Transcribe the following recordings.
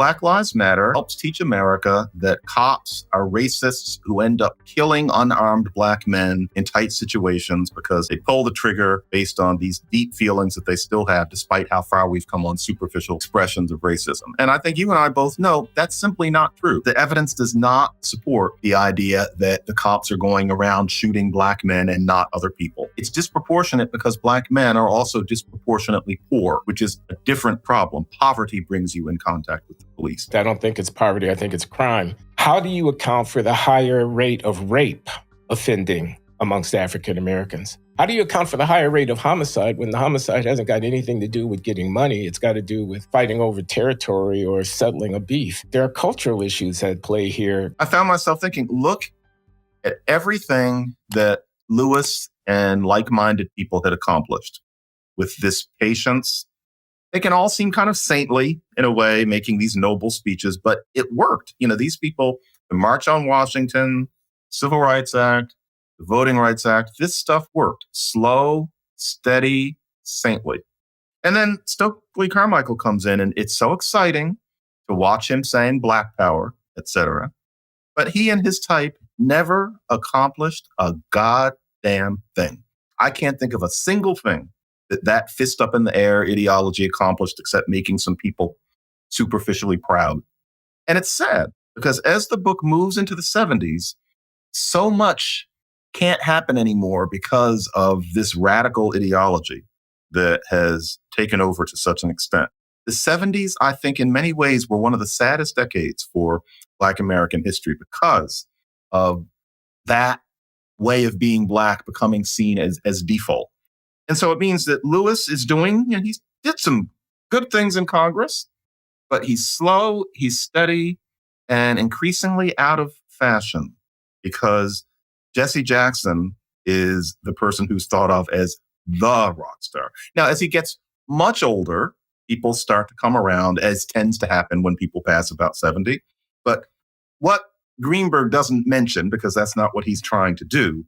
Black Lives Matter helps teach America that cops are racists who end up killing unarmed Black men in tight situations because they pull the trigger based on these deep feelings that they still have, despite how far we've come on superficial expressions of racism. And I think you and I both know that's simply not true. The evidence does not support the idea that the cops are going around shooting Black men and not other people. It's disproportionate because Black men are also disproportionately poor, which is a different problem. Poverty brings you in contact with the police. I don't think it's poverty. I think it's crime. How do you account for the higher rate of rape offending amongst African Americans? How do you account for the higher rate of homicide when the homicide hasn't got anything to do with getting money? It's got to do with fighting over territory or settling a beef. There are cultural issues at play here. I found myself thinking, look at everything that Lewis and like-minded people had accomplished with this patience. They can all seem kind of saintly in a way, making these noble speeches, but it worked. These people, the March on Washington, Civil Rights Act, the Voting Rights Act, this stuff worked. Slow, steady, saintly. And then Stokely Carmichael comes in, and it's so exciting to watch him saying Black Power, etc. But he and his type never accomplished a goddamn thing. I can't think of a single thing that fist up in the air ideology accomplished except making some people superficially proud. And it's sad because as the book moves into the 70s, so much can't happen anymore because of this radical ideology that has taken over to such an extent. The 70s, I think, in many ways were one of the saddest decades for Black American history because of that way of being Black becoming seen as default. And so it means that Lewis is doing, he did some good things in Congress, but he's slow, he's steady, and increasingly out of fashion because Jesse Jackson is the person who's thought of as the rock star. Now, as he gets much older, people start to come around, as tends to happen when people pass about 70. But what Greenberg doesn't mention, because that's not what he's trying to do,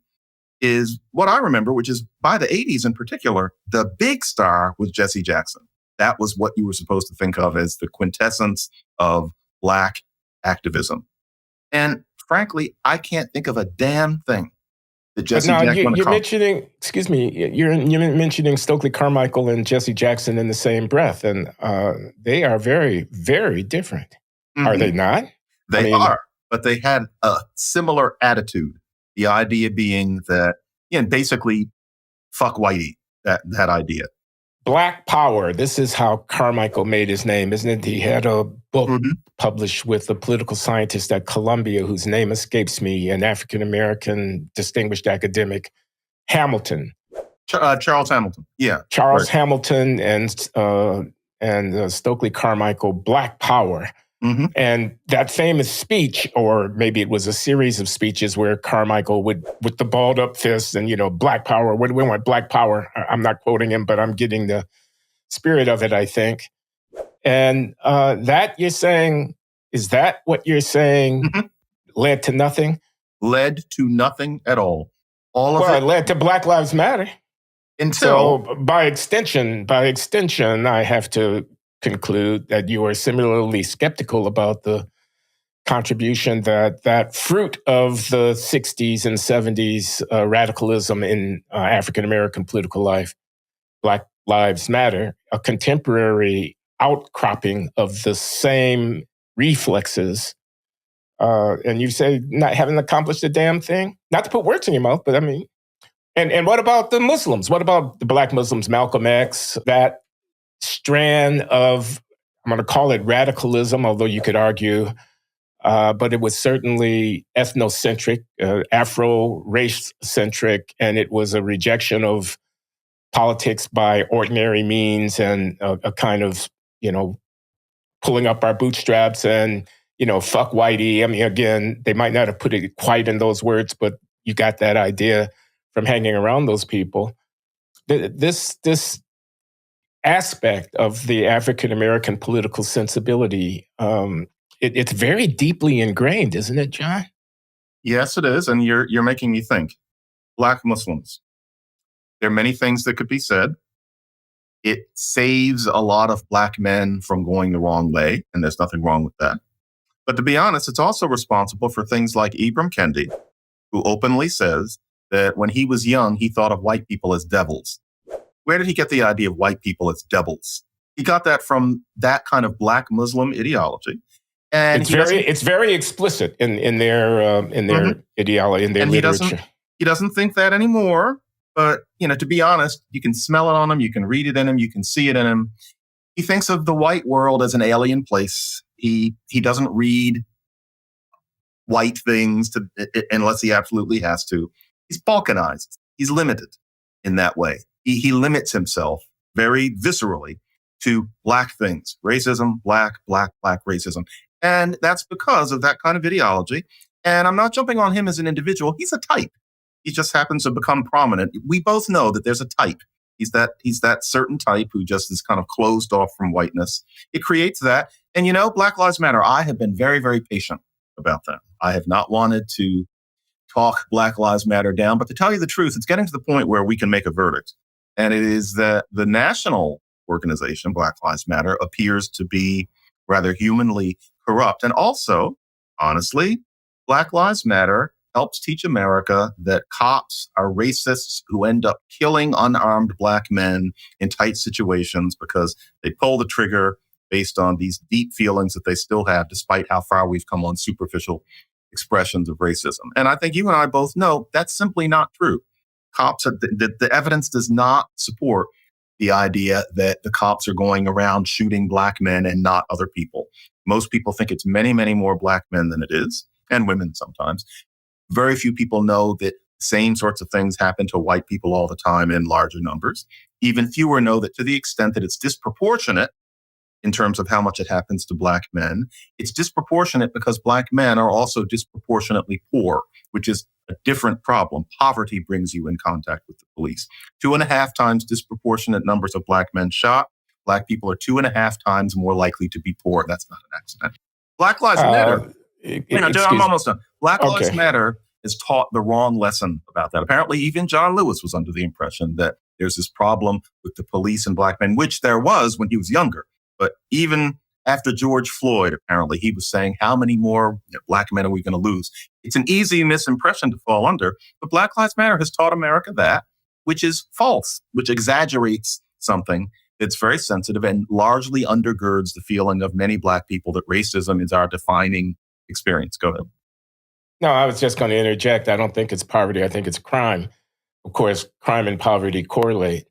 is what I remember, which is by the 80s in particular, the big star was Jesse Jackson. That was what you were supposed to think of as the quintessence of Black activism. And frankly, I can't think of a damn thing that Jesse Jackson you're mentioning, you're mentioning Stokely Carmichael and Jesse Jackson in the same breath, and they are very, very different. Mm-hmm. Are they not? They are, but they had a similar attitude. The idea being that, basically, fuck whitey, that idea. Black Power. This is how Carmichael made his name, isn't it? He had a book published with a political scientist at Columbia whose name escapes me, an African-American distinguished academic, Hamilton. Charles Hamilton. Yeah. Charles Hamilton and Stokely Carmichael, Black Power. Mm-hmm. And that famous speech, or maybe it was a series of speeches where Carmichael would, with the balled up fist and, Black Power, we want Black Power. I'm not quoting him, but I'm getting the spirit of it, I think. And that you're saying, is that what you're saying led to nothing? Led to nothing at all. It led to Black Lives Matter. So by extension, I have to conclude that you are similarly skeptical about the contribution that fruit of the 60s and 70s radicalism in African-American political life, Black Lives Matter, a contemporary outcropping of the same reflexes. And you say not having accomplished a damn thing? Not to put words in your mouth, but I mean, and what about the Muslims? What about the Black Muslims, Malcolm X, that strand of, I'm going to call it radicalism, although you could argue, but it was certainly ethnocentric, Afro-race-centric, and it was a rejection of politics by ordinary means and a kind of, pulling up our bootstraps and, fuck whitey. I mean, again, they might not have put it quite in those words, but you got that idea from hanging around those people. This aspect of the African-American political sensibility, it's very deeply ingrained, isn't it, John? Yes, it is. And you're making me think. Black Muslims. There are many things that could be said. It saves a lot of Black men from going the wrong way, and there's nothing wrong with that. But to be honest, it's also responsible for things like Ibram Kendi, who openly says that when he was young, he thought of white people as devils. Where did he get the idea of white people as devils? He got that from that kind of Black Muslim ideology. And it's very explicit in their ideology, in their literature. He doesn't think that anymore. But, to be honest, you can smell it on him. You can read it in him. You can see it in him. He thinks of the white world as an alien place. He doesn't read white things unless he absolutely has to. He's balkanized. He's limited in that way. He limits himself very viscerally to Black things, racism, black racism. And that's because of that kind of ideology. And I'm not jumping on him as an individual. He's a type. He just happens to become prominent. We both know that there's a type. He's that certain type who just is kind of closed off from whiteness. It creates that. And Black Lives Matter, I have been very, very patient about that. I have not wanted to talk Black Lives Matter down, but to tell you the truth, it's getting to the point where we can make a verdict. And it is that the national organization, Black Lives Matter, appears to be rather humanly corrupt. And also, honestly, Black Lives Matter helps teach America that cops are racists who end up killing unarmed Black men in tight situations because they pull the trigger based on these deep feelings that they still have, despite how far we've come on superficial expressions of racism. And I think you and I both know that's simply not true. The evidence does not support the idea that the cops are going around shooting Black men and not other people. Most people think it's many, many more Black men than it is, and women sometimes. Very few people know that same sorts of things happen to white people all the time in larger numbers. Even fewer know that to the extent that it's disproportionate in terms of how much it happens to Black men, it's disproportionate because Black men are also disproportionately poor, which is a different problem. Poverty brings you in contact with the police. 2.5 times disproportionate numbers of Black men shot. Black people are 2.5 times more likely to be poor. That's not an accident. Black Lives Matter. I'm almost done. Black Lives Matter is taught the wrong lesson about that. Apparently, even John Lewis was under the impression that there's this problem with the police and Black men, which there was when he was younger. But even after George Floyd, apparently, he was saying, how many more Black men are we going to lose? It's an easy misimpression to fall under. But Black Lives Matter has taught America that, which is false, which exaggerates something that's very sensitive and largely undergirds the feeling of many Black people that racism is our defining experience. Go ahead. No, I was just going to interject. I don't think it's poverty. I think it's crime. Of course, crime and poverty correlate.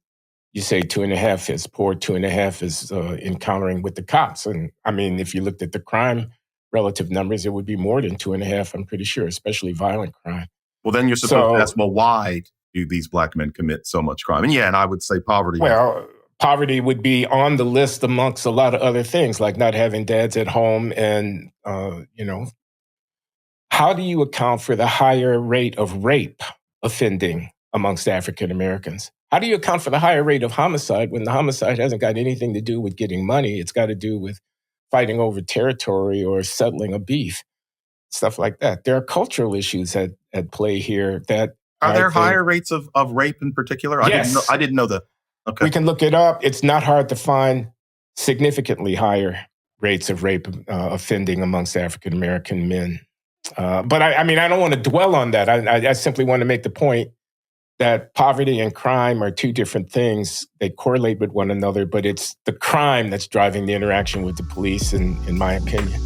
You say 2.5 is poor, 2.5 is encountering with the cops. And I mean, if you looked at the crime relative numbers, it would be more than 2.5, I'm pretty sure, especially violent crime. Well, then you're supposed to ask, well, why do these Black men commit so much crime? And I would say poverty. Well, poverty would be on the list amongst a lot of other things, like not having dads at home and, how do you account for the higher rate of rape offending amongst African Americans? How do you account for the higher rate of homicide when the homicide hasn't got anything to do with getting money? It's got to do with fighting over territory or settling a beef, stuff like that. There are cultural issues at play here that are there higher rates of rape in particular? Yes. I didn't know that. Okay. We can look it up. It's not hard to find significantly higher rates of rape offending amongst African American men. But I don't want to dwell on that. I simply want to make the point that poverty and crime are two different things. They correlate with one another, but it's the crime that's driving the interaction with the police, in my opinion.